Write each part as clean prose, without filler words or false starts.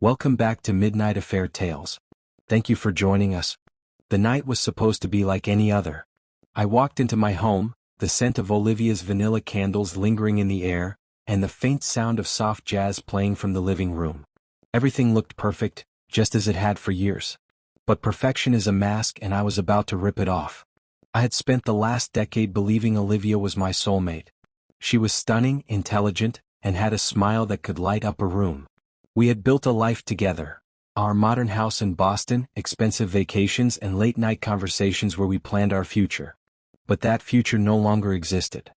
Welcome back to Midnight Affair Tales. Thank you for joining us. The night was supposed to be like any other. I walked into my home, the scent of Olivia's vanilla candles lingering in the air, and the faint sound of soft jazz playing from the living room. Everything looked perfect, just as it had for years. But perfection is a mask, and I was about to rip it off. I had spent the last decade believing Olivia was my soulmate. She was stunning, intelligent, and had a smile that could light up a room. We had built a life together. Our modern house in Boston, expensive vacations, and late-night conversations where we planned our future. But that future no longer existed.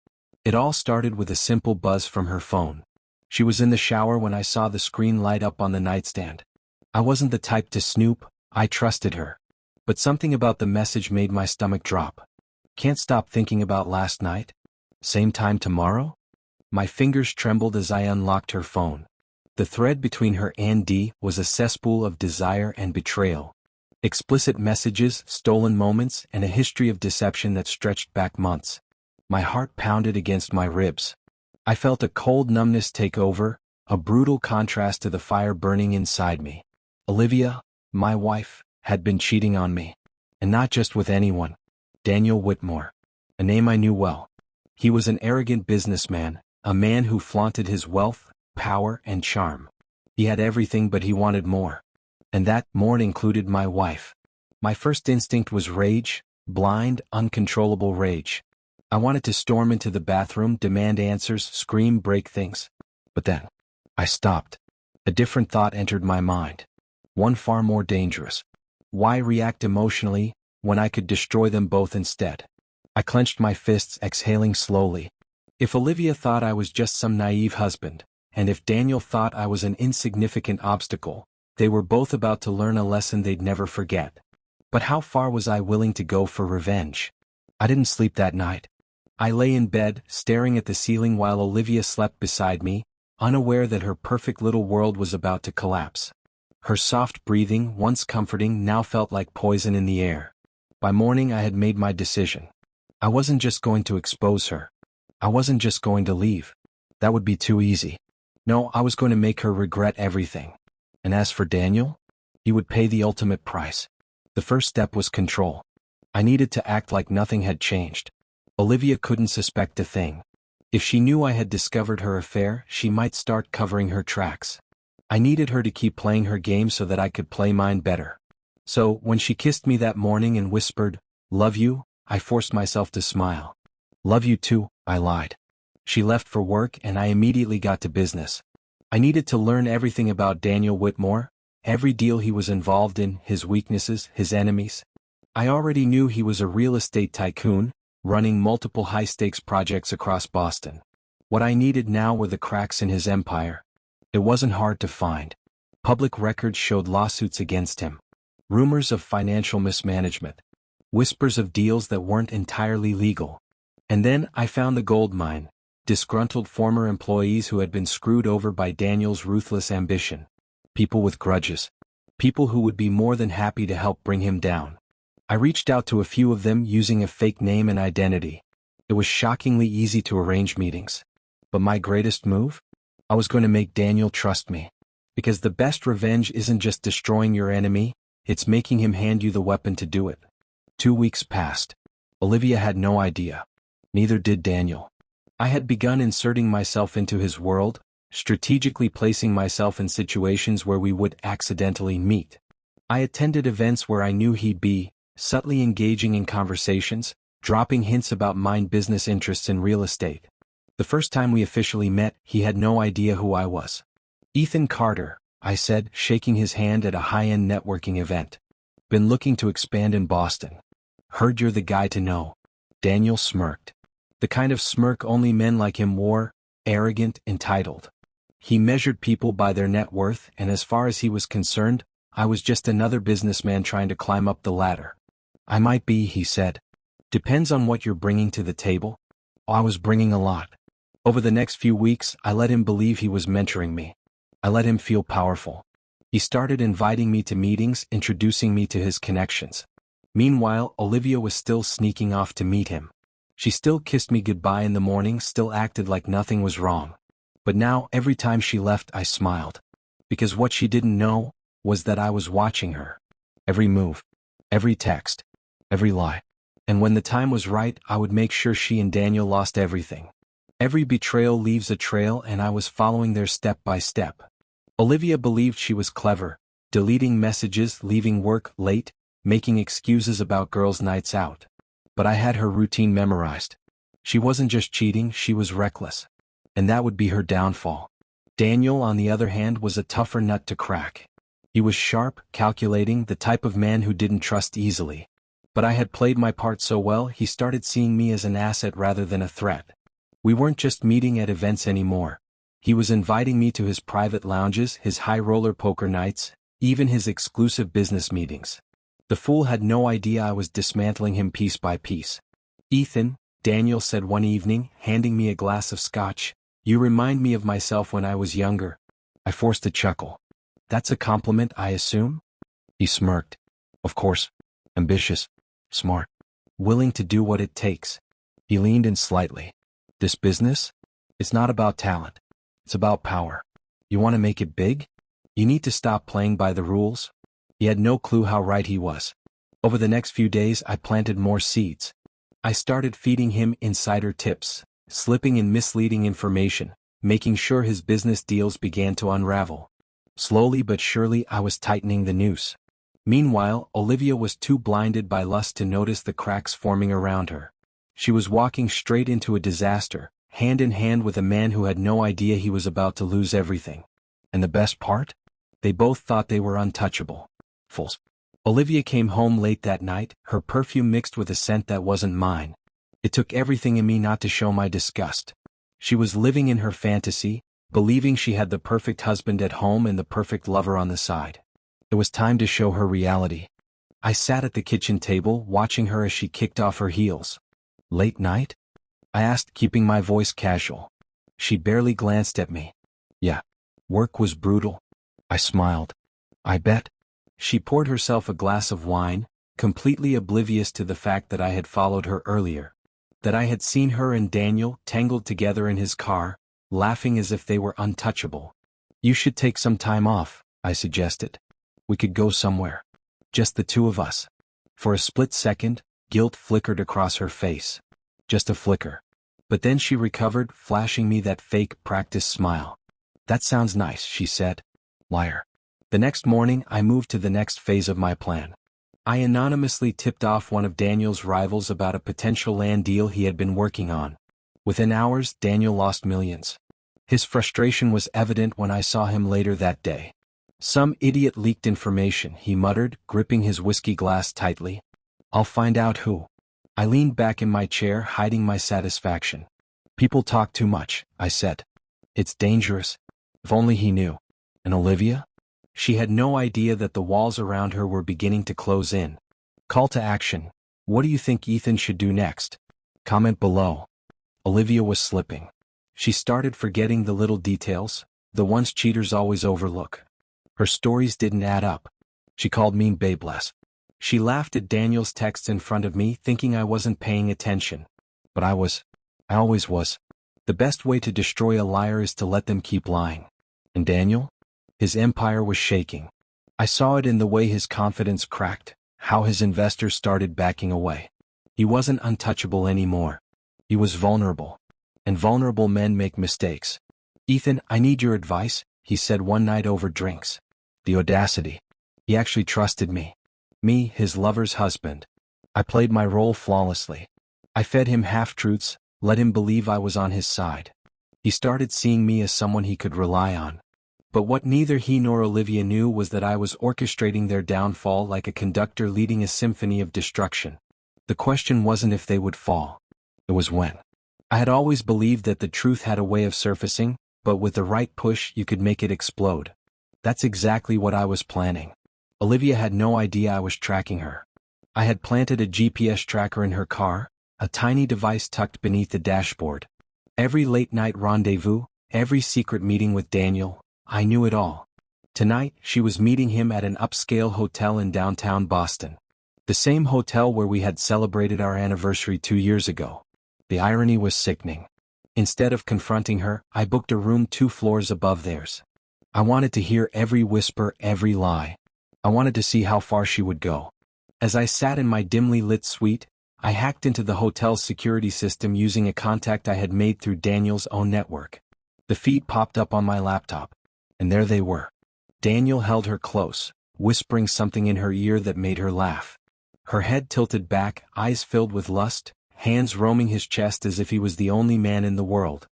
It all started with a simple buzz from her phone. She was in the shower when I saw the screen light up on the nightstand. I wasn't the type to snoop, I trusted her. But something about the message made my stomach drop. Can't stop thinking about last night? Same time tomorrow? My fingers trembled as I unlocked her phone. The thread between her and D was a cesspool of desire and betrayal. Explicit messages, stolen moments, and a history of deception that stretched back months. My heart pounded against my ribs. I felt a cold numbness take over, a brutal contrast to the fire burning inside me. Olivia, my wife, had been cheating on me. And not just with anyone. Daniel Whitmore. A name I knew well. He was an arrogant businessman, a man who flaunted his wealth, power, and charm. He had everything, but he wanted more. And that more included my wife. My first instinct was rage, blind, uncontrollable rage. I wanted to storm into the bathroom, demand answers, scream, break things. But then, I stopped. A different thought entered my mind. One far more dangerous. Why react emotionally when I could destroy them both instead? I clenched my fists, exhaling slowly. If Olivia thought I was just some naive husband, and if Daniel thought I was an insignificant obstacle, they were both about to learn a lesson they'd never forget. But how far was I willing to go for revenge? I didn't sleep that night. I lay in bed, staring at the ceiling while Olivia slept beside me, unaware that her perfect little world was about to collapse. Her soft breathing, once comforting, now felt like poison in the air. By morning I had made my decision. I wasn't just going to expose her. I wasn't just going to leave. That would be too easy. No, I was going to make her regret everything. And as for Daniel, he would pay the ultimate price. The first step was control. I needed to act like nothing had changed. Olivia couldn't suspect a thing. If she knew I had discovered her affair, she might start covering her tracks. I needed her to keep playing her game so that I could play mine better. So, when she kissed me that morning and whispered, "Love you," I forced myself to smile. "Love you too," I lied. She left for work and I immediately got to business. I needed to learn everything about Daniel Whitmore, every deal he was involved in, his weaknesses, his enemies. I already knew he was a real estate tycoon, running multiple high-stakes projects across Boston. What I needed now were the cracks in his empire. It wasn't hard to find. Public records showed lawsuits against him. Rumors of financial mismanagement. Whispers of deals that weren't entirely legal. And then I found the gold mine. Disgruntled former employees who had been screwed over by Daniel's ruthless ambition. People with grudges. People who would be more than happy to help bring him down. I reached out to a few of them using a fake name and identity. It was shockingly easy to arrange meetings. But my greatest move? I was going to make Daniel trust me. Because the best revenge isn't just destroying your enemy, it's making him hand you the weapon to do it. 2 weeks passed. Olivia had no idea. Neither did Daniel. I had begun inserting myself into his world, strategically placing myself in situations where we would accidentally meet. I attended events where I knew he'd be, subtly engaging in conversations, dropping hints about my business interests in real estate. The first time we officially met, he had no idea who I was. "Ethan Carter," I said, shaking his hand at a high-end networking event. "Been looking to expand in Boston. Heard you're the guy to know." Daniel smirked. The kind of smirk only men like him wore, arrogant, entitled. He measured people by their net worth, and as far as he was concerned, I was just another businessman trying to climb up the ladder. "I might be," he said. "Depends on what you're bringing to the table." I was bringing a lot. Over the next few weeks, I let him believe he was mentoring me. I let him feel powerful. He started inviting me to meetings, introducing me to his connections. Meanwhile, Olivia was still sneaking off to meet him. She still kissed me goodbye in the morning, still acted like nothing was wrong. But now, every time she left, I smiled. Because what she didn't know was that I was watching her. Every move, every text, every lie. And when the time was right, I would make sure she and Daniel lost everything. Every betrayal leaves a trail, and I was following their step by step. Olivia believed she was clever, deleting messages, leaving work late, making excuses about girls' nights out. But I had her routine memorized. She wasn't just cheating, she was reckless. And that would be her downfall. Daniel, on the other hand, was a tougher nut to crack. He was sharp, calculating, the type of man who didn't trust easily. But I had played my part so well, he started seeing me as an asset rather than a threat. We weren't just meeting at events anymore. He was inviting me to his private lounges, his high-roller poker nights, even his exclusive business meetings. The fool had no idea I was dismantling him piece by piece. "Ethan," Daniel said one evening, handing me a glass of scotch, "you remind me of myself when I was younger." I forced a chuckle. "That's a compliment, I assume?" He smirked. "Of course. Ambitious. Smart. Willing to do what it takes." He leaned in slightly. "This business? It's not about talent. It's about power. You want to make it big? You need to stop playing by the rules." He had no clue how right he was. Over the next few days, I planted more seeds. I started feeding him insider tips, slipping in misleading information, making sure his business deals began to unravel. Slowly but surely, I was tightening the noose. Meanwhile, Olivia was too blinded by lust to notice the cracks forming around her. She was walking straight into a disaster, hand in hand with a man who had no idea he was about to lose everything. And the best part? They both thought they were untouchable. Fools. Olivia came home late that night, her perfume mixed with a scent that wasn't mine. It took everything in me not to show my disgust. She was living in her fantasy, believing she had the perfect husband at home and the perfect lover on the side. It was time to show her reality. I sat at the kitchen table, watching her as she kicked off her heels. "Late night?" I asked, keeping my voice casual. She barely glanced at me. "Yeah. Work was brutal." I smiled. "I bet." She poured herself a glass of wine, completely oblivious to the fact that I had followed her earlier. That I had seen her and Daniel tangled together in his car, laughing as if they were untouchable. "You should take some time off," I suggested. "We could go somewhere. Just the two of us." For a split second, guilt flickered across her face. Just a flicker. But then she recovered, flashing me that fake, practiced smile. "That sounds nice," she said. Liar. The next morning, I moved to the next phase of my plan. I anonymously tipped off one of Daniel's rivals about a potential land deal he had been working on. Within hours, Daniel lost millions. His frustration was evident when I saw him later that day. "Some idiot leaked information," he muttered, gripping his whiskey glass tightly. "I'll find out who." I leaned back in my chair, hiding my satisfaction. "People talk too much," I said. "It's dangerous." If only he knew. And Olivia? She had no idea that the walls around her were beginning to close in. Call to action. What do you think Ethan should do next? Comment below. Olivia was slipping. She started forgetting the little details, the ones cheaters always overlook. Her stories didn't add up. She called me babeless. She laughed at Daniel's texts in front of me, thinking I wasn't paying attention. But I was. I always was. The best way to destroy a liar is to let them keep lying. And Daniel? His empire was shaking. I saw it in the way his confidence cracked, how his investors started backing away. He wasn't untouchable anymore. He was vulnerable. And vulnerable men make mistakes. "Ethan, I need your advice," he said one night over drinks. The audacity. He actually trusted me. Me, his lover's husband. I played my role flawlessly. I fed him half-truths, let him believe I was on his side. He started seeing me as someone he could rely on. But what neither he nor Olivia knew was that I was orchestrating their downfall like a conductor leading a symphony of destruction. The question wasn't if they would fall. It was when. I had always believed that the truth had a way of surfacing, but with the right push you could make it explode. That's exactly what I was planning. Olivia had no idea I was tracking her. I had planted a GPS tracker in her car, a tiny device tucked beneath the dashboard. Every late-night rendezvous, every secret meeting with Daniel, I knew it all. Tonight, she was meeting him at an upscale hotel in downtown Boston. The same hotel where we had celebrated our anniversary 2 years ago. The irony was sickening. Instead of confronting her, I booked a room 2 floors above theirs. I wanted to hear every whisper, every lie. I wanted to see how far she would go. As I sat in my dimly lit suite, I hacked into the hotel's security system using a contact I had made through Daniel's own network. The feed popped up on my laptop, and there they were. Daniel held her close, whispering something in her ear that made her laugh. Her head tilted back, eyes filled with lust, hands roaming his chest as if he was the only man in the world.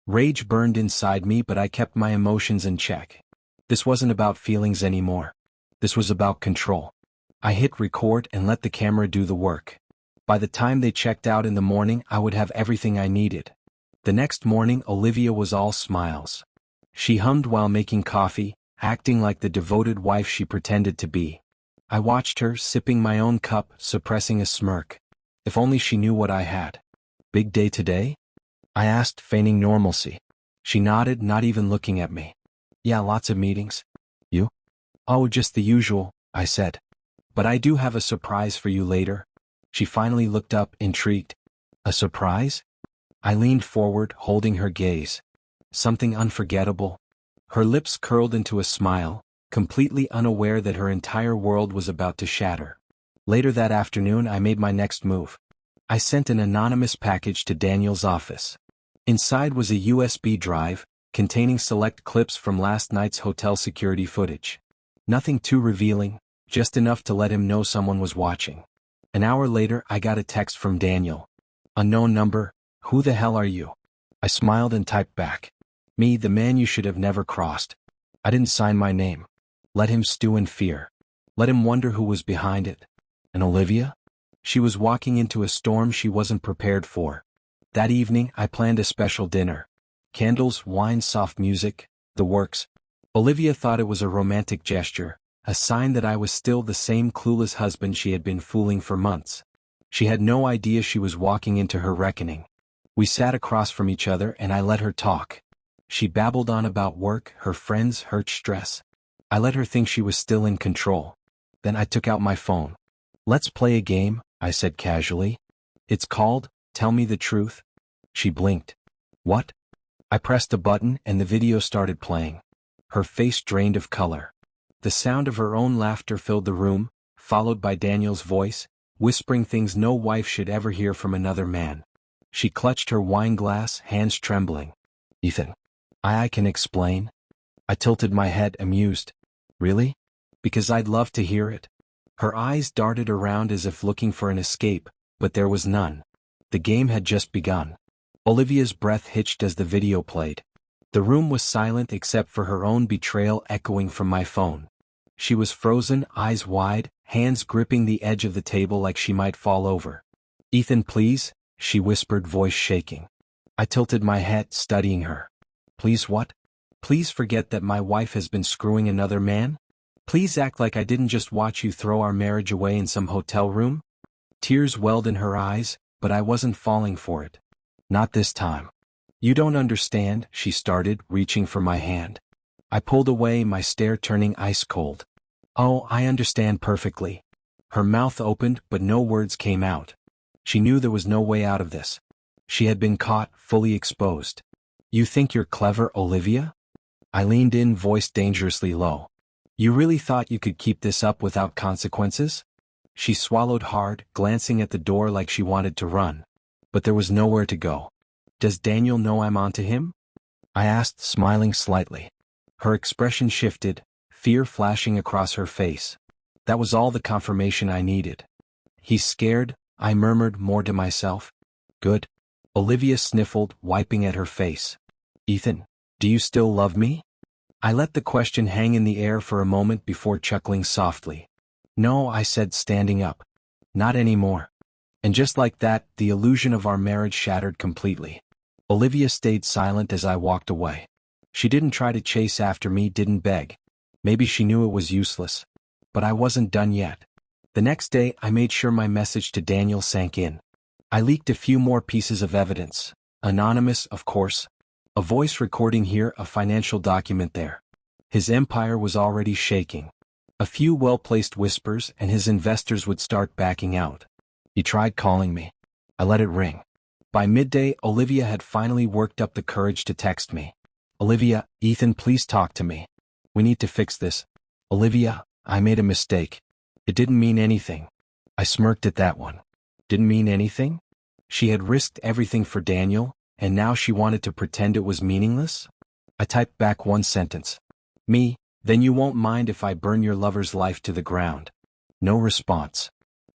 Rage burned inside me, but I kept my emotions in check. This wasn't about feelings anymore. This was about control. I hit record and let the camera do the work. By the time they checked out in the morning, I would have everything I needed. The next morning, Olivia was all smiles. She hummed while making coffee, acting like the devoted wife she pretended to be. I watched her, sipping my own cup, suppressing a smirk. If only she knew what I had. Big day today? I asked, feigning normalcy. She nodded, not even looking at me. Yeah, lots of meetings. You? Oh, just the usual, I said. But I do have a surprise for you later. She finally looked up, intrigued. A surprise? I leaned forward, holding her gaze. Something unforgettable. Her lips curled into a smile, completely unaware that her entire world was about to shatter. Later that afternoon, I made my next move. I sent an anonymous package to Daniel's office. Inside was a USB drive, containing select clips from last night's hotel security footage. Nothing too revealing, just enough to let him know someone was watching. An hour later, I got a text from Daniel. Unknown number, who the hell are you? I smiled and typed back. Me, the man you should have never crossed. I didn't sign my name. Let him stew in fear. Let him wonder who was behind it. And Olivia? She was walking into a storm she wasn't prepared for. That evening, I planned a special dinner. Candles, wine, soft music, the works. Olivia thought it was a romantic gesture, a sign that I was still the same clueless husband she had been fooling for months. She had no idea she was walking into her reckoning. We sat across from each other and I let her talk. She babbled on about work, her friends, her stress. I let her think she was still in control. Then I took out my phone. Let's play a game, I said casually. It's called, Tell Me the Truth. She blinked. What? I pressed a button and the video started playing. Her face drained of color. The sound of her own laughter filled the room, followed by Daniel's voice, whispering things no wife should ever hear from another man. She clutched her wine glass, hands trembling. Ethan. I can explain. I tilted my head, amused. Really? Because I'd love to hear it. Her eyes darted around as if looking for an escape, but there was none. The game had just begun. Olivia's breath hitched as the video played. The room was silent except for her own betrayal echoing from my phone. She was frozen, eyes wide, hands gripping the edge of the table like she might fall over. Ethan, please, she whispered, voice shaking. I tilted my head, studying her. Please what? Please forget that my wife has been screwing another man? Please act like I didn't just watch you throw our marriage away in some hotel room? Tears welled in her eyes, but I wasn't falling for it. Not this time. You don't understand, she started, reaching for my hand. I pulled away, my stare turning ice cold. Oh, I understand perfectly. Her mouth opened, but no words came out. She knew there was no way out of this. She had been caught, fully exposed. You think you're clever, Olivia? I leaned in, voice dangerously low. You really thought you could keep this up without consequences? She swallowed hard, glancing at the door like she wanted to run. But there was nowhere to go. Does Daniel know I'm onto him? I asked, smiling slightly. Her expression shifted, fear flashing across her face. That was all the confirmation I needed. He's scared, I murmured, more to myself. Good. Olivia sniffled, wiping at her face. Ethan, do you still love me? I let the question hang in the air for a moment before chuckling softly. No, I said, standing up. Not anymore. And just like that, the illusion of our marriage shattered completely. Olivia stayed silent as I walked away. She didn't try to chase after me, didn't beg. Maybe she knew it was useless. But I wasn't done yet. The next day, I made sure my message to Daniel sank in. I leaked a few more pieces of evidence. Anonymous, of course. A voice recording here, a financial document there. His empire was already shaking. A few well-placed whispers and his investors would start backing out. He tried calling me. I let it ring. By midday, Olivia had finally worked up the courage to text me. Olivia, Ethan, please talk to me. We need to fix this. Olivia, I made a mistake. It didn't mean anything. I smirked at that one. Didn't mean anything? She had risked everything for Daniel, and now she wanted to pretend it was meaningless? I typed back one sentence. Me, then you won't mind if I burn your lover's life to the ground. No response.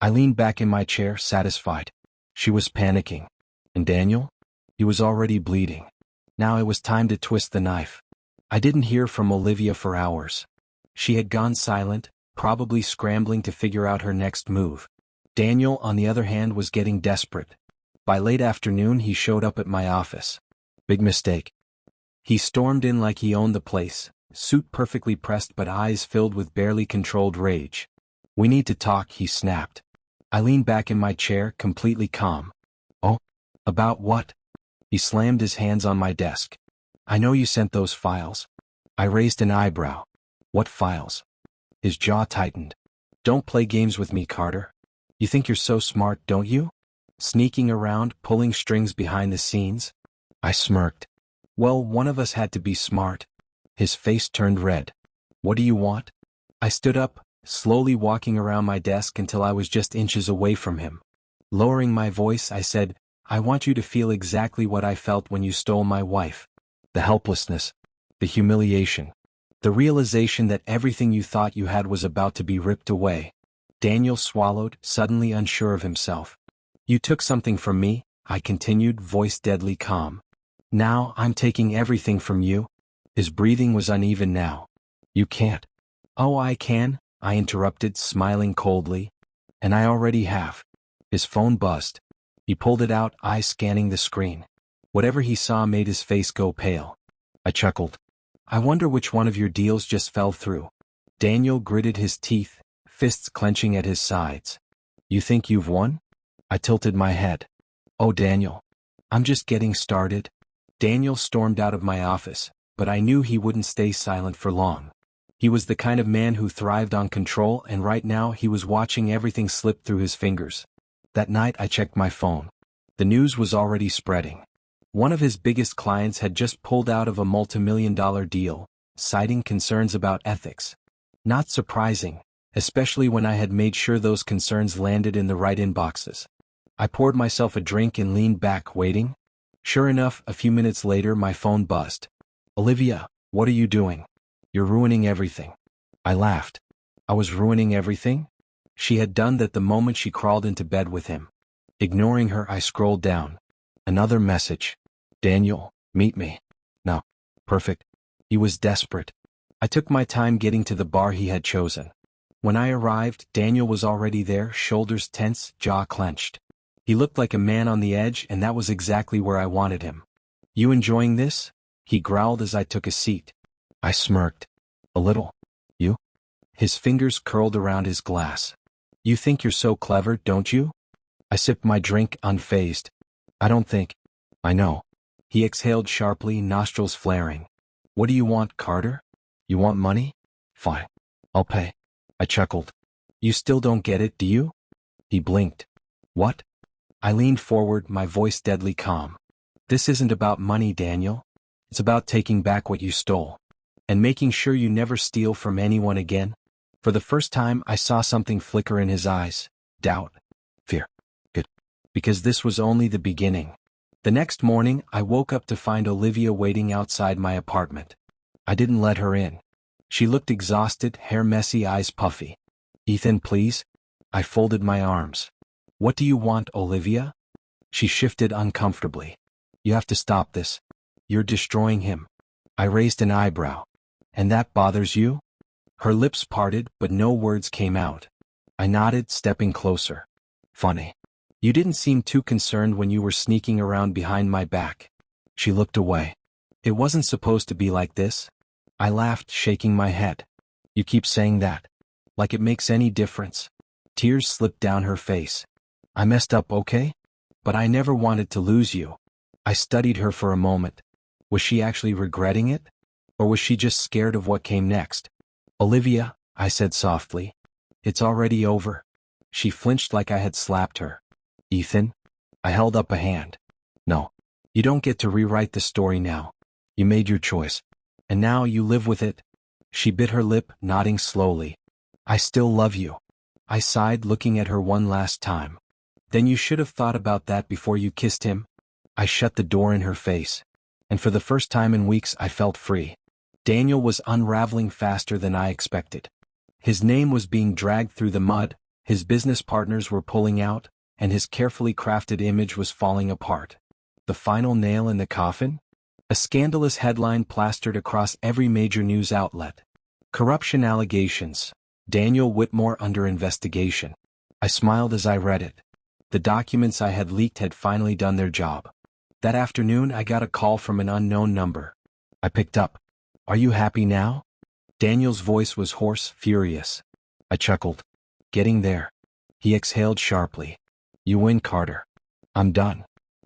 I leaned back in my chair, satisfied. She was panicking. And Daniel? He was already bleeding. Now it was time to twist the knife. I didn't hear from Olivia for hours. She had gone silent, probably scrambling to figure out her next move. Daniel, on the other hand, was getting desperate. By late afternoon he showed up at my office. Big mistake. He stormed in like he owned the place, suit perfectly pressed but eyes filled with barely controlled rage. We need to talk, he snapped. I leaned back in my chair, completely calm. Oh? About what? He slammed his hands on my desk. I know you sent those files. I raised an eyebrow. What files? His jaw tightened. Don't play games with me, Carter. You think you're so smart, don't you? Sneaking around, pulling strings behind the scenes? I smirked. Well, one of us had to be smart. His face turned red. What do you want? I stood up, slowly walking around my desk until I was just inches away from him. Lowering my voice, I said, I want you to feel exactly what I felt when you stole my wife. The helplessness. The humiliation. The realization that everything you thought you had was about to be ripped away. Daniel swallowed, suddenly unsure of himself. You took something from me, I continued, voice deadly calm. Now I'm taking everything from you. His breathing was uneven now. You can't. Oh, I can, I interrupted, smiling coldly. And I already have. His phone buzzed. He pulled it out, eyes scanning the screen. Whatever he saw made his face go pale. I chuckled. I wonder which one of your deals just fell through. Daniel gritted his teeth, fists clenching at his sides. You think you've won? I tilted my head. Oh, Daniel. I'm just getting started. Daniel stormed out of my office, but I knew he wouldn't stay silent for long. He was the kind of man who thrived on control, and right now he was watching everything slip through his fingers. That night I checked my phone. The news was already spreading. One of his biggest clients had just pulled out of a multimillion-dollar deal, citing concerns about ethics. Not surprising, especially when I had made sure those concerns landed in the right inboxes. I poured myself a drink and leaned back, waiting. Sure enough, a few minutes later my phone buzzed. Olivia, what are you doing? You're ruining everything. I laughed. I was ruining everything? She had done that the moment she crawled into bed with him. Ignoring her, I scrolled down. Another message. Daniel, meet me. No. Perfect. He was desperate. I took my time getting to the bar he had chosen. When I arrived, Daniel was already there, shoulders tense, jaw clenched. He looked like a man on the edge, and that was exactly where I wanted him. You enjoying this? He growled as I took a seat. I smirked. A little. You? His fingers curled around his glass. You think you're so clever, don't you? I sipped my drink, unfazed. I don't think. I know. He exhaled sharply, nostrils flaring. What do you want, Carter? You want money? Fine. I'll pay. I chuckled. You still don't get it, do you? He blinked. What? I leaned forward, my voice deadly calm. This isn't about money, Daniel. It's about taking back what you stole. And making sure you never steal from anyone again. For the first time, I saw something flicker in his eyes. Doubt. Fear. Good. Because this was only the beginning. The next morning, I woke up to find Olivia waiting outside my apartment. I didn't let her in. She looked exhausted, hair messy, eyes puffy. Ethan, please? I folded my arms. What do you want, Olivia? She shifted uncomfortably. You have to stop this. You're destroying him. I raised an eyebrow. And that bothers you? Her lips parted, but no words came out. I nodded, stepping closer. Funny. You didn't seem too concerned when you were sneaking around behind my back. She looked away. It wasn't supposed to be like this. I laughed, shaking my head. You keep saying that. Like it makes any difference. Tears slipped down her face. I messed up, okay? But I never wanted to lose you. I studied her for a moment. Was she actually regretting it? Or was she just scared of what came next? Olivia, I said softly. It's already over. She flinched like I had slapped her. Ethan? I held up a hand. No. You don't get to rewrite the story now. You made your choice. And now you live with it. She bit her lip, nodding slowly. I still love you. I sighed, looking at her one last time. Then you should have thought about that before you kissed him. I shut the door in her face. And for the first time in weeks I felt free. Daniel was unraveling faster than I expected. His name was being dragged through the mud, his business partners were pulling out, and his carefully crafted image was falling apart. The final nail in the coffin? A scandalous headline plastered across every major news outlet. Corruption allegations. Daniel Whitmore under investigation. I smiled as I read it. The documents I had leaked had finally done their job. That afternoon I got a call from an unknown number. I picked up. Are you happy now? Daniel's voice was hoarse, furious. I chuckled. Getting there. He exhaled sharply. You win, Carter. I'm done.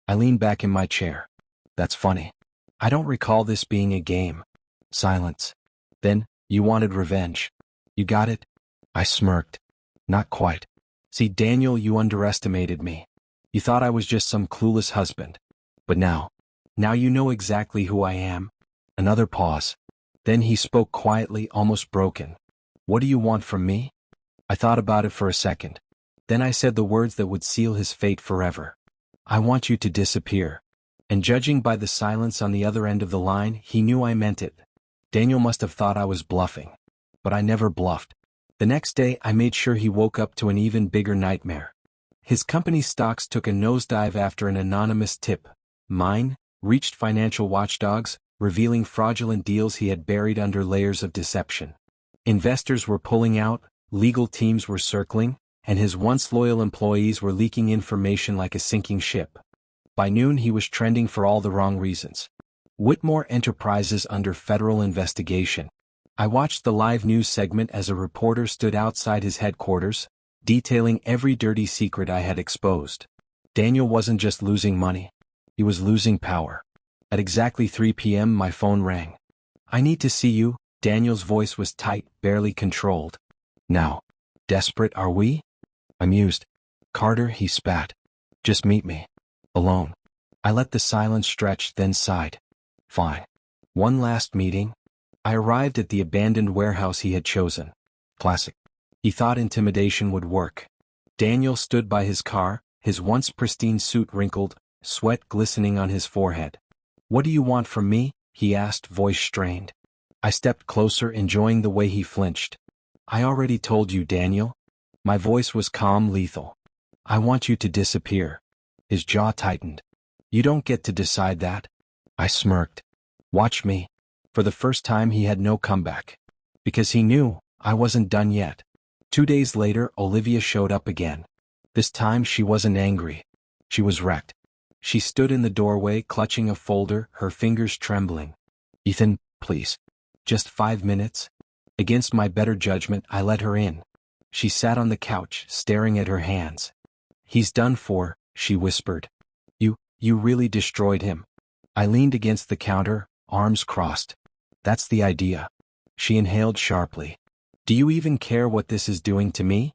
I leaned back in my chair. That's funny. I don't recall this being a game. Silence. Then, you wanted revenge. You got it? I smirked. Not quite. See, Daniel, you underestimated me. You thought I was just some clueless husband. But now you know exactly who I am. Another pause. Then he spoke quietly, almost broken. What do you want from me? I thought about it for a second. Then I said the words that would seal his fate forever. I want you to disappear. And judging by the silence on the other end of the line, he knew I meant it. Daniel must have thought I was bluffing. But I never bluffed. The next day I made sure he woke up to an even bigger nightmare. His company's stocks took a nosedive after an anonymous tip. Mine reached financial watchdogs, revealing fraudulent deals he had buried under layers of deception. Investors were pulling out, legal teams were circling, and his once loyal employees were leaking information like a sinking ship. By noon he was trending for all the wrong reasons. Whitmore Enterprises under federal investigation. I watched the live news segment as a reporter stood outside his headquarters, detailing every dirty secret I had exposed. Daniel wasn't just losing money. He was losing power. At exactly 3 p.m. my phone rang. I need to see you. Daniel's voice was tight, barely controlled. Now. Desperate, are we? I mused. Carter, he spat. Just meet me. Alone. I let the silence stretch, then sighed. Fine. One last meeting. I arrived at the abandoned warehouse he had chosen. Classic. He thought intimidation would work. Daniel stood by his car, his once pristine suit wrinkled, sweat glistening on his forehead. What do you want from me? He asked, voice strained. I stepped closer, enjoying the way he flinched. I already told you, Daniel. My voice was calm, lethal. I want you to disappear. His jaw tightened. You don't get to decide that. I smirked. Watch me. For the first time he had no comeback. Because he knew I wasn't done yet. 2 days later, Olivia showed up again. This time she wasn't angry. She was wrecked. She stood in the doorway, clutching a folder, her fingers trembling. Ethan, please. Just 5 minutes? Against my better judgment, I let her in. She sat on the couch, staring at her hands. He's done for, she whispered. You really destroyed him. I leaned against the counter, arms crossed. That's the idea. She inhaled sharply. Do you even care what this is doing to me?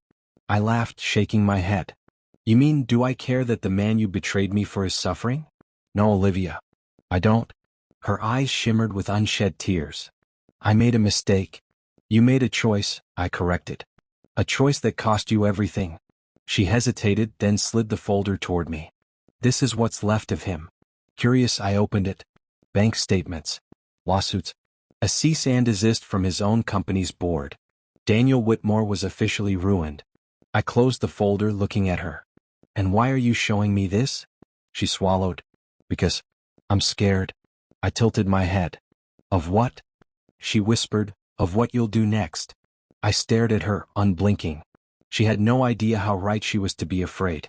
I laughed, shaking my head. You mean, do I care that the man you betrayed me for is suffering? No, Olivia. I don't. Her eyes shimmered with unshed tears. I made a mistake. You made a choice, I corrected. A choice that cost you everything. She hesitated, then slid the folder toward me. This is what's left of him. Curious, I opened it. Bank statements. Lawsuits. A cease and desist from his own company's board. Daniel Whitmore was officially ruined. I closed the folder, looking at her. And why are you showing me this? She swallowed. Because I'm scared. I tilted my head. Of what? She whispered, of what you'll do next. I stared at her, unblinking. She had no idea how right she was to be afraid.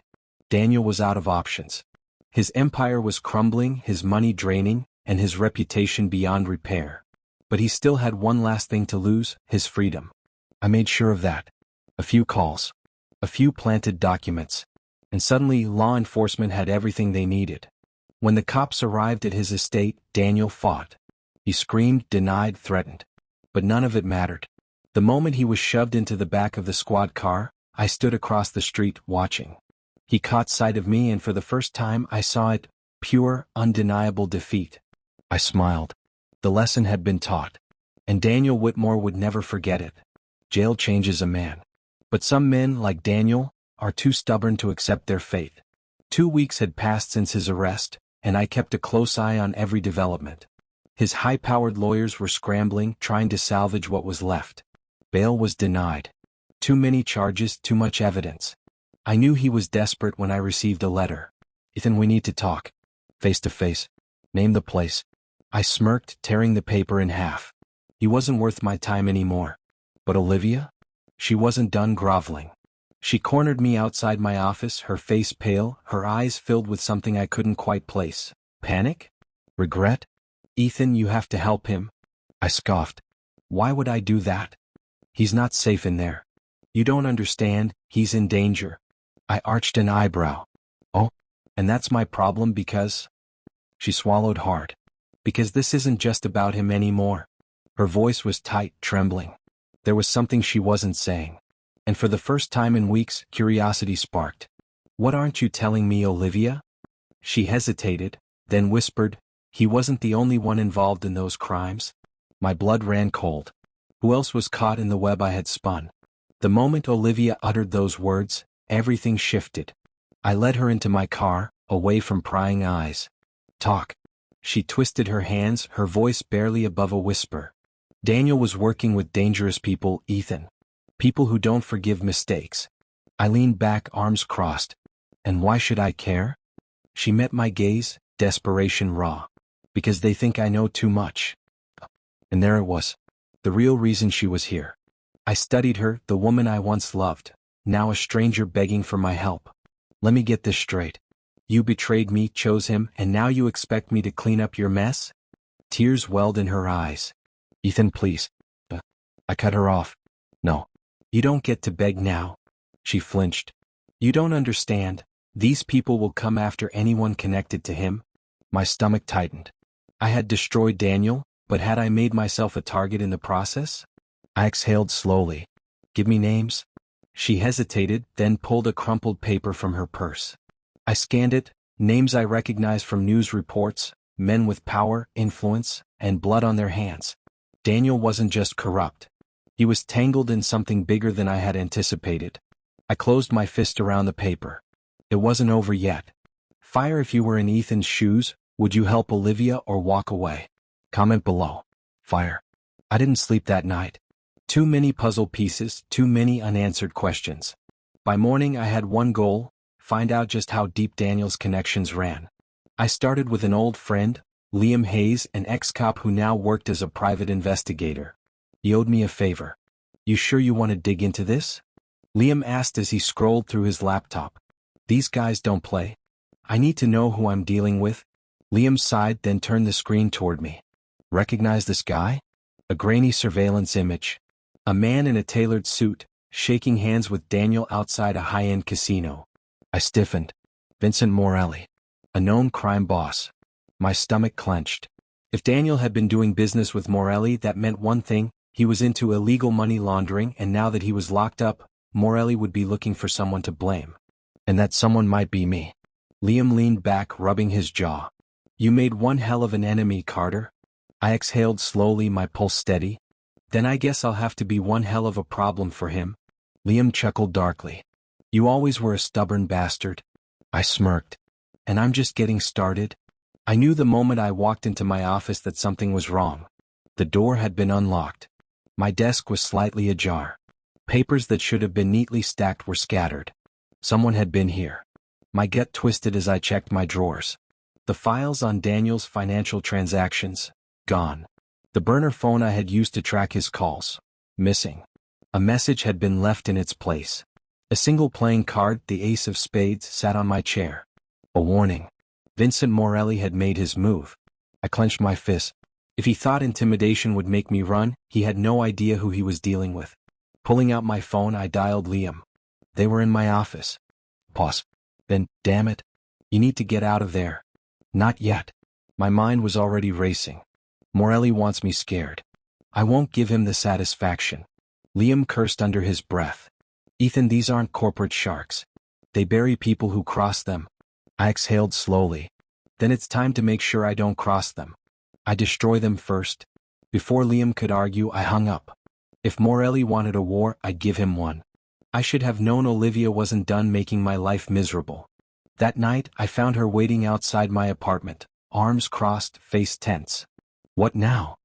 Daniel was out of options. His empire was crumbling, his money draining, and his reputation beyond repair. But he still had one last thing to lose, his freedom. I made sure of that. A few calls. A few planted documents. And suddenly law enforcement had everything they needed. When the cops arrived at his estate, Daniel fought. He screamed, denied, threatened. But none of it mattered. The moment he was shoved into the back of the squad car, I stood across the street, watching. He caught sight of me, and for the first time I saw it, pure, undeniable defeat. I smiled. The lesson had been taught. And Daniel Whitmore would never forget it. Jail changes a man. But some men, like Daniel, are too stubborn to accept their fate. 2 weeks had passed since his arrest, and I kept a close eye on every development. His high-powered lawyers were scrambling, trying to salvage what was left. Bail was denied. Too many charges, too much evidence. I knew he was desperate when I received a letter. "Ethan, we need to talk. Face to face. Name the place." I smirked, tearing the paper in half. He wasn't worth my time anymore. But Olivia? She wasn't done groveling. She cornered me outside my office, her face pale, her eyes filled with something I couldn't quite place. Panic? Regret? "Ethan, you have to help him." I scoffed. "Why would I do that? He's not safe in there. You don't understand, he's in danger." I arched an eyebrow. "Oh, and that's my problem because—" She swallowed hard. "Because this isn't just about him anymore." Her voice was tight, trembling. There was something she wasn't saying. And for the first time in weeks, curiosity sparked. "What aren't you telling me, Olivia?" She hesitated, then whispered, "He wasn't the only one involved in those crimes." My blood ran cold. Who else was caught in the web I had spun? The moment Olivia uttered those words, everything shifted. I led her into my car, away from prying eyes. "Talk." She twisted her hands, her voice barely above a whisper. "Daniel was working with dangerous people, Ethan. People who don't forgive mistakes." I leaned back, arms crossed. "And why should I care?" She met my gaze, desperation raw. "Because they think I know too much." And there it was. The real reason she was here. I studied her, the woman I once loved, now a stranger begging for my help. "Let me get this straight. You betrayed me, chose him, and now you expect me to clean up your mess?" Tears welled in her eyes. "Ethan, please." I cut her off. "No. You don't get to beg now." She flinched. "You don't understand. These people will come after anyone connected to him." My stomach tightened. I had destroyed Daniel, but had I made myself a target in the process? I exhaled slowly. "Give me names." She hesitated, then pulled a crumpled paper from her purse. I scanned it, names I recognized from news reports, men with power, influence, and blood on their hands. Daniel wasn't just corrupt. He was tangled in something bigger than I had anticipated. I closed my fist around the paper. It wasn't over yet. Fire. If you were in Ethan's shoes, would you help Olivia or walk away? Comment below. Fire. I didn't sleep that night. Too many puzzle pieces, too many unanswered questions. By morning I had one goal: find out just how deep Daniel's connections ran. I started with an old friend, Liam Hayes, an ex-cop who now worked as a private investigator. He owed me a favor. "You sure you want to dig into this?" Liam asked as he scrolled through his laptop. "These guys don't play. I need to know who I'm dealing with." Liam sighed, then turned the screen toward me. "Recognize this guy?" A grainy surveillance image. A man in a tailored suit, shaking hands with Daniel outside a high-end casino. I stiffened. Vincent Morelli. A known crime boss. My stomach clenched. If Daniel had been doing business with Morelli, that meant one thing: he was into illegal money laundering, and now that he was locked up, Morelli would be looking for someone to blame. And that someone might be me. Liam leaned back, rubbing his jaw. "You made one hell of an enemy, Carter." I exhaled slowly, my pulse steady. "Then I guess I'll have to be one hell of a problem for him." Liam chuckled darkly. "You always were a stubborn bastard." I smirked. "And I'm just getting started." I knew the moment I walked into my office that something was wrong. The door had been unlocked. My desk was slightly ajar. Papers that should have been neatly stacked were scattered. Someone had been here. My gut twisted as I checked my drawers. The files on Daniel's financial transactions, gone. The burner phone I had used to track his calls, missing. A message had been left in its place. A single playing card, the ace of spades, sat on my chair. A warning. Vincent Morelli had made his move. I clenched my fist. If he thought intimidation would make me run, he had no idea who he was dealing with. Pulling out my phone, I dialed Liam. They were in my office. Pause. Then, damn it. You need to get out of there. Not yet. My mind was already racing. Morelli wants me scared. I won't give him the satisfaction. Liam cursed under his breath. "Ethan, these aren't corporate sharks. They bury people who cross them." I exhaled slowly. "Then it's time to make sure I don't cross them. I destroy them first." Before Liam could argue, I hung up. If Morelli wanted a war, I'd give him one. I should have known Olivia wasn't done making my life miserable. That night, I found her waiting outside my apartment, arms crossed, face tense. "What now?"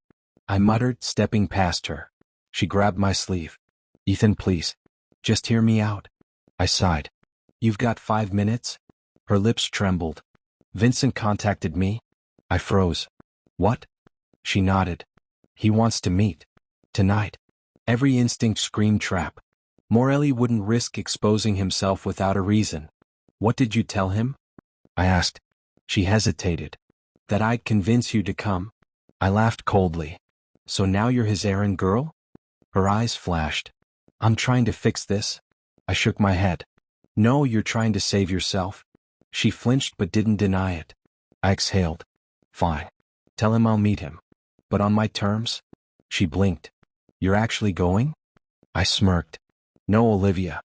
I muttered, stepping past her. She grabbed my sleeve. "Ethan, please. Just hear me out." I sighed. "You've got 5 minutes?" Her lips trembled. "Vincent contacted me?" I froze. "What?" She nodded. "He wants to meet. Tonight." Every instinct screamed trap. Morelli wouldn't risk exposing himself without a reason. "What did you tell him?" I asked. She hesitated. "That I'd convince you to come." I laughed coldly. "So now you're his errand girl?" Her eyes flashed. "I'm trying to fix this." I shook my head. "No, you're trying to save yourself." She flinched but didn't deny it. I exhaled. "Fine. Tell him I'll meet him. But on my terms?" She blinked. "You're actually going?" I smirked. "No, Olivia.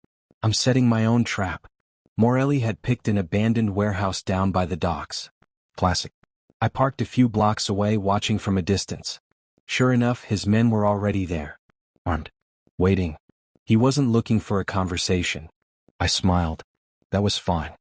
I'm setting my own trap." Morelli had picked an abandoned warehouse down by the docks. Classic. I parked a few blocks away, watching from a distance. Sure enough, his men were already there. Armed. Waiting. He wasn't looking for a conversation. I smiled. That was fine.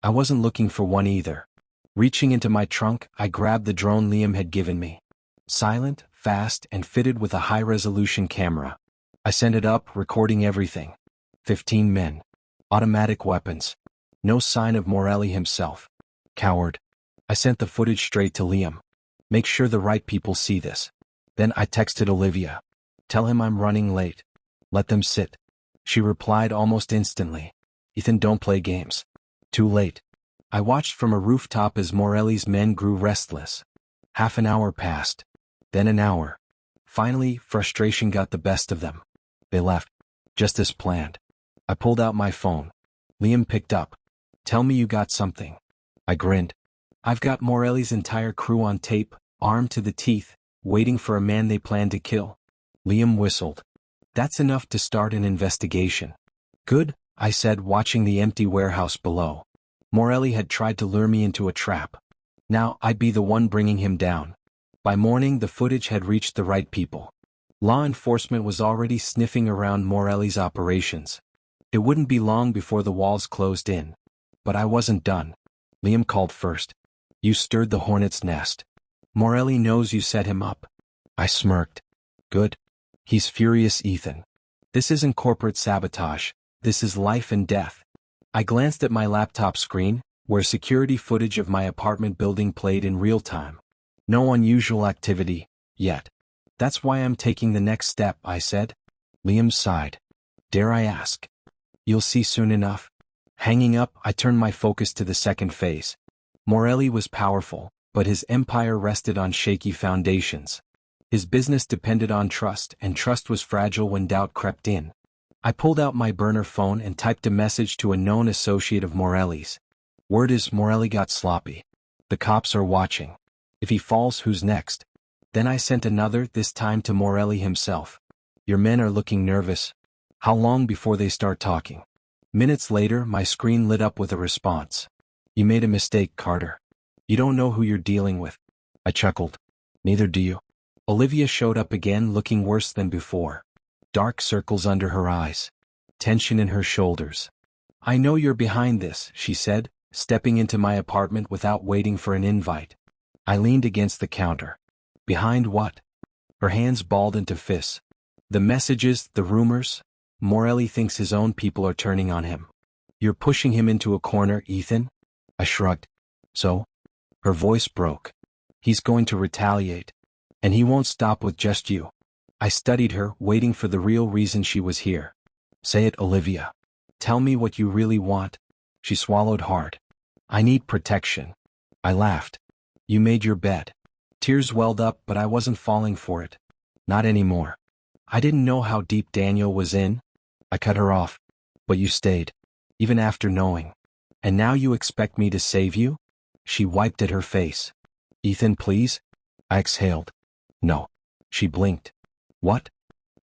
I wasn't looking for one either. Reaching into my trunk, I grabbed the drone Liam had given me. Silent, fast, and fitted with a high-resolution camera. I sent it up, recording everything. 15 men. Automatic weapons. No sign of Morelli himself. Coward. I sent the footage straight to Liam. "Make sure the right people see this." Then I texted Olivia. "Tell him I'm running late. Let them sit." She replied almost instantly. "Ethan, don't play games." Too late. I watched from a rooftop as Morelli's men grew restless. Half an hour passed. Then an hour. Finally, frustration got the best of them. They left. Just as planned. I pulled out my phone. Liam picked up. "Tell me you got something." I grinned. "I've got Morelli's entire crew on tape, armed to the teeth, waiting for a man they plan to kill." Liam whistled. "That's enough to start an investigation." "Good," I said, watching the empty warehouse below. Morelli had tried to lure me into a trap. Now I'd be the one bringing him down. By morning, the footage had reached the right people. Law enforcement was already sniffing around Morelli's operations. It wouldn't be long before the walls closed in. But I wasn't done. Liam called first. "You stirred the hornet's nest. Morelli knows you set him up." I smirked. "Good. He's furious, Ethan. This isn't corporate sabotage. This is life and death." I glanced at my laptop screen, where security footage of my apartment building played in real time. No unusual activity, yet. "That's why I'm taking the next step," I said. Liam sighed. "Dare I ask?" "You'll see soon enough." Hanging up, I turned my focus to the second phase. Morelli was powerful, but his empire rested on shaky foundations. His business depended on trust, and trust was fragile when doubt crept in. I pulled out my burner phone and typed a message to a known associate of Morelli's. "Word is Morelli got sloppy. The cops are watching. If he falls, who's next?" Then I sent another, this time to Morelli himself. "Your men are looking nervous. How long before they start talking?" Minutes later, my screen lit up with a response. "You made a mistake, Carter. You don't know who you're dealing with." I chuckled. "Neither do you." Olivia showed up again, looking worse than before. Dark circles under her eyes. Tension in her shoulders. "I know you're behind this," she said, stepping into my apartment without waiting for an invite. I leaned against the counter. "Behind what?" Her hands balled into fists. "The messages, the rumors. Morelli thinks his own people are turning on him. You're pushing him into a corner, Ethan." I shrugged. "So?" Her voice broke. "He's going to retaliate. And he won't stop with just you." I studied her, waiting for the real reason she was here. "Say it, Olivia. Tell me what you really want." She swallowed hard. "I need protection." I laughed. "You made your bed." Tears welled up, but I wasn't falling for it. Not anymore. I didn't know how deep Daniel was in. I cut her off. "But you stayed. Even after knowing. And now you expect me to save you?" She wiped at her face. "Ethan, please." I exhaled. "No." She blinked. "What?"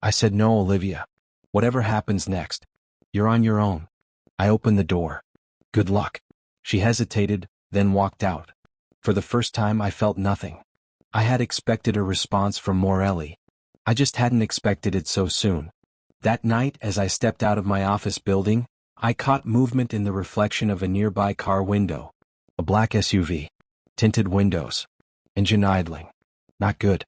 I said, "No, Olivia. Whatever happens next, you're on your own." I opened the door. "Good luck." She hesitated, then walked out. For the first time I felt nothing. I had expected a response from Morelli. I just hadn't expected it so soon. That night, as I stepped out of my office building, I caught movement in the reflection of a nearby car window. A black SUV. Tinted windows. Engine idling. Not good.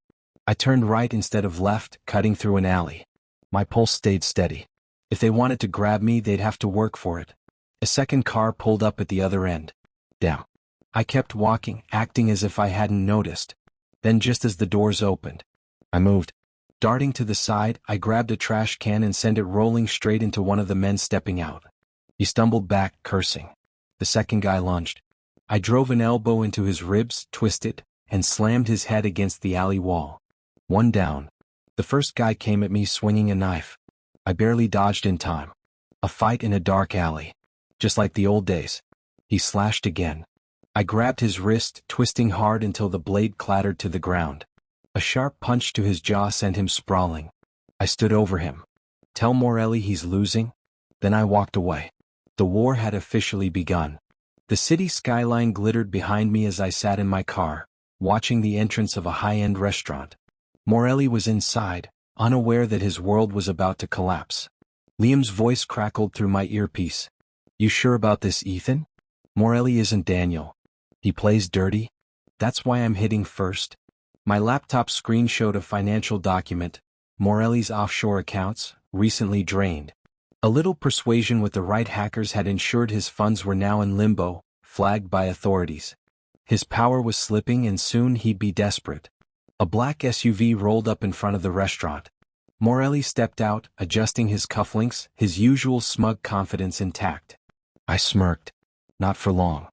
I turned right instead of left, cutting through an alley. My pulse stayed steady. If they wanted to grab me, they'd have to work for it. A second car pulled up at the other end. Damn. I kept walking, acting as if I hadn't noticed. Then just as the doors opened, I moved. Darting to the side, I grabbed a trash can and sent it rolling straight into one of the men stepping out. He stumbled back, cursing. The second guy lunged. I drove an elbow into his ribs, twisted, and slammed his head against the alley wall. One down. The first guy came at me swinging a knife. I barely dodged in time. A fight in a dark alley. Just like the old days. He slashed again. I grabbed his wrist, twisting hard until the blade clattered to the ground. A sharp punch to his jaw sent him sprawling. I stood over him. Tell Morelli he's losing? Then I walked away. The war had officially begun. The city skyline glittered behind me as I sat in my car, watching the entrance of a high-end restaurant. Morelli was inside, unaware that his world was about to collapse. Liam's voice crackled through my earpiece. You sure about this, Ethan? Morelli isn't Daniel. He plays dirty? That's why I'm hitting first. My laptop screen showed a financial document, Morelli's offshore accounts, recently drained. A little persuasion with the right hackers had ensured his funds were now in limbo, flagged by authorities. His power was slipping and soon he'd be desperate. A black SUV rolled up in front of the restaurant. Morelli stepped out, adjusting his cufflinks, his usual smug confidence intact. I smirked. Not for long.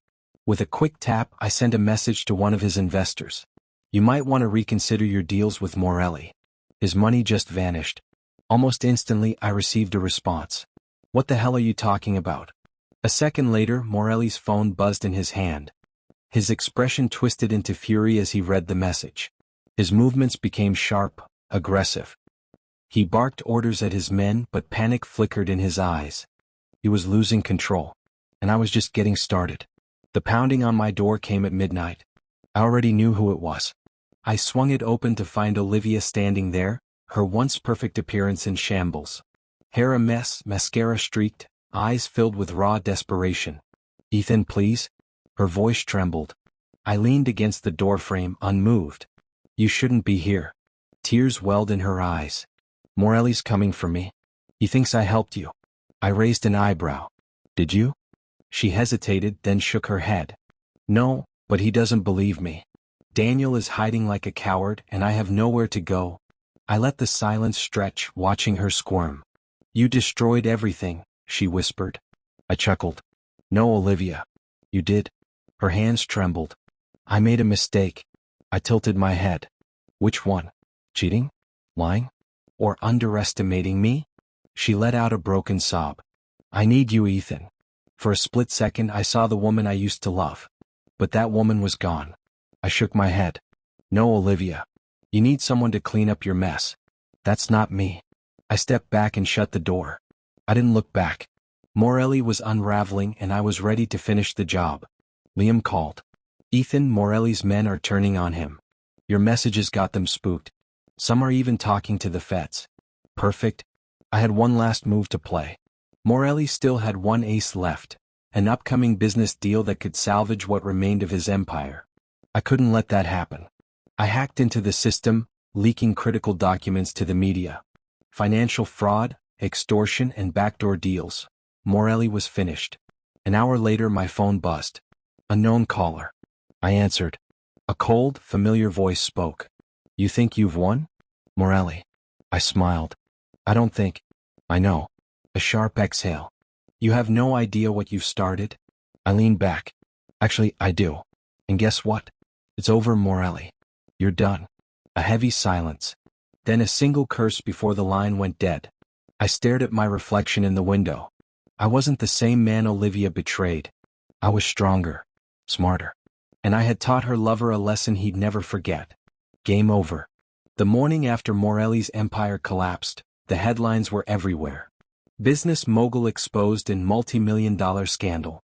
With a quick tap, I sent a message to one of his investors. You might want to reconsider your deals with Morelli. His money just vanished. Almost instantly, I received a response. What the hell are you talking about? A second later, Morelli's phone buzzed in his hand. His expression twisted into fury as he read the message. His movements became sharp, aggressive. He barked orders at his men, but panic flickered in his eyes. He was losing control. And I was just getting started. The pounding on my door came at midnight. I already knew who it was. I swung it open to find Olivia standing there, her once perfect appearance in shambles. Hair a mess, mascara streaked, eyes filled with raw desperation. Ethan, please? Her voice trembled. I leaned against the doorframe, unmoved. You shouldn't be here. Tears welled in her eyes. Morelli's coming for me. He thinks I helped you. I raised an eyebrow. Did you? She hesitated, then shook her head. No, but he doesn't believe me. Daniel is hiding like a coward, and I have nowhere to go. I let the silence stretch, watching her squirm. You destroyed everything, she whispered. I chuckled. No, Olivia. You did. Her hands trembled. I made a mistake. I tilted my head. Which one? Cheating? Lying? Or underestimating me? She let out a broken sob. I need you, Ethan. For a split second I saw the woman I used to love. But that woman was gone. I shook my head. No, Olivia. You need someone to clean up your mess. That's not me. I stepped back and shut the door. I didn't look back. Morelli was unraveling and I was ready to finish the job. Liam called. Ethan, Morelli's men are turning on him. Your messages got them spooked. Some are even talking to the feds. Perfect. I had one last move to play. Morelli still had one ace left, an upcoming business deal that could salvage what remained of his empire. I couldn't let that happen. I hacked into the system, leaking critical documents to the media. Financial fraud, extortion, and backdoor deals. Morelli was finished. An hour later my phone buzzed. Unknown caller. I answered. A cold, familiar voice spoke. You think you've won? Morelli. I smiled. I don't think. I know. A sharp exhale. You have no idea what you've started? I leaned back. Actually, I do. And guess what? It's over, Morelli. You're done. A heavy silence. Then a single curse before the line went dead. I stared at my reflection in the window. I wasn't the same man Olivia betrayed. I was stronger. Smarter. And I had taught her lover a lesson he'd never forget. Game over. The morning after Morelli's empire collapsed, the headlines were everywhere. Business mogul exposed in multi-million-dollar scandal.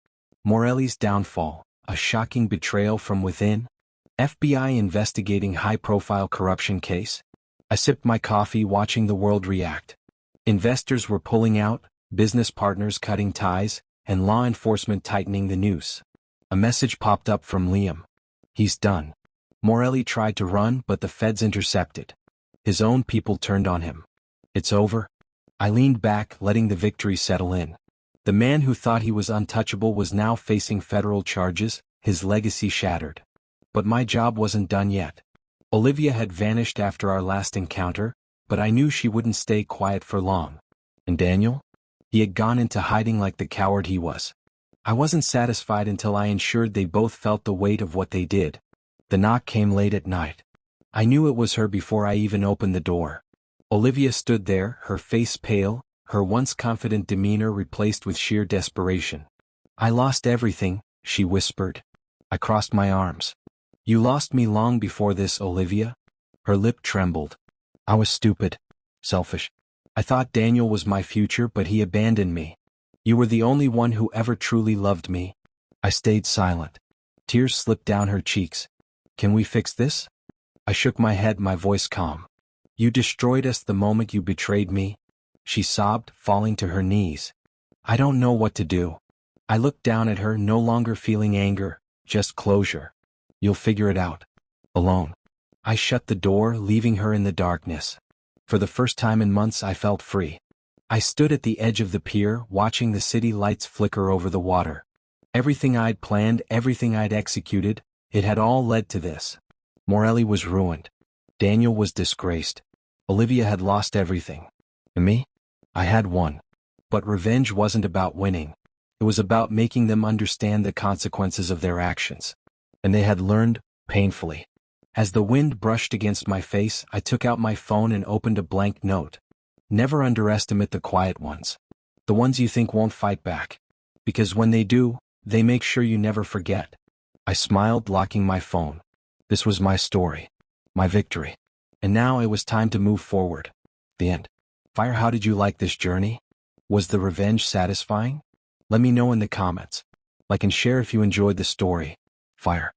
Morelli's downfall, a shocking betrayal from within. FBI investigating high-profile corruption case? I sipped my coffee watching the world react. Investors were pulling out, business partners cutting ties, and law enforcement tightening the noose. A message popped up from Liam. He's done. Morelli tried to run, but the feds intercepted. His own people turned on him. It's over? I leaned back, letting the victory settle in. The man who thought he was untouchable was now facing federal charges, his legacy shattered. But my job wasn't done yet. Olivia had vanished after our last encounter, but I knew she wouldn't stay quiet for long. And Daniel? He had gone into hiding like the coward he was. I wasn't satisfied until I ensured they both felt the weight of what they did. The knock came late at night. I knew it was her before I even opened the door. Olivia stood there, her face pale, her once confident demeanor replaced with sheer desperation. I lost everything, she whispered. I crossed my arms. You lost me long before this, Olivia? Her lip trembled. I was stupid. Selfish. I thought Daniel was my future, but he abandoned me. You were the only one who ever truly loved me. I stayed silent. Tears slipped down her cheeks. Can we fix this? I shook my head, my voice calm. You destroyed us the moment you betrayed me. She sobbed, falling to her knees. I don't know what to do. I looked down at her, no longer feeling anger, just closure. You'll figure it out. Alone. I shut the door, leaving her in the darkness. For the first time in months I felt free. I stood at the edge of the pier, watching the city lights flicker over the water. Everything I'd planned, everything I'd executed, it had all led to this. Morelli was ruined. Daniel was disgraced. Olivia had lost everything. And me? I had won. But revenge wasn't about winning. It was about making them understand the consequences of their actions. And they had learned, painfully. As the wind brushed against my face, I took out my phone and opened a blank note. Never underestimate the quiet ones. The ones you think won't fight back. Because when they do, they make sure you never forget. I smiled, locking my phone. This was my story. My victory. And now it was time to move forward. The end. Fire, how did you like this journey? Was the revenge satisfying? Let me know in the comments. Like and share if you enjoyed the story. Fire.